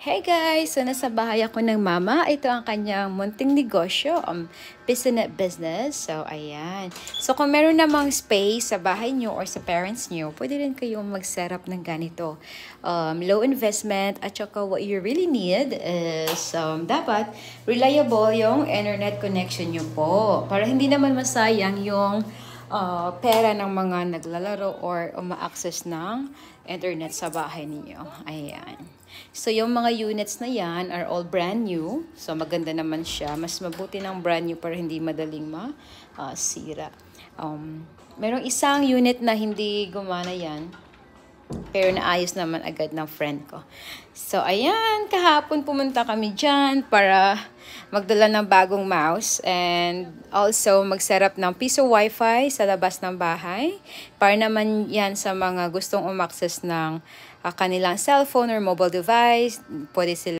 Hey guys! So nasa bahay ako ng mama. Ito ang kanyang munting negosyo, business. So ayan. So kung meron namang space sa bahay nyo or sa parents nyo, pwede rin kayong mag-setup ng ganito. Low investment at saka what you really need is dapat reliable yung internet connection nyo po. Para hindi naman masayang yung pera ng mga naglalaro or uma-access ng internet sa bahay ninyo. Ayan. So, yung mga units na yan are all brand new. So, maganda naman siya. Mas mabuti ng brand new para hindi madaling masira. Merong isang unit na hindi gumana yan. Pero naayos naman agad ng friend ko. So, ayan. Kahapon pumunta kami dyan para magdala ng bagong mouse. And also, mag-setup ng piso wifi sa labas ng bahay. Para naman yan sa mga gustong umaccess ng kanilang cellphone or mobile device. Pwede sila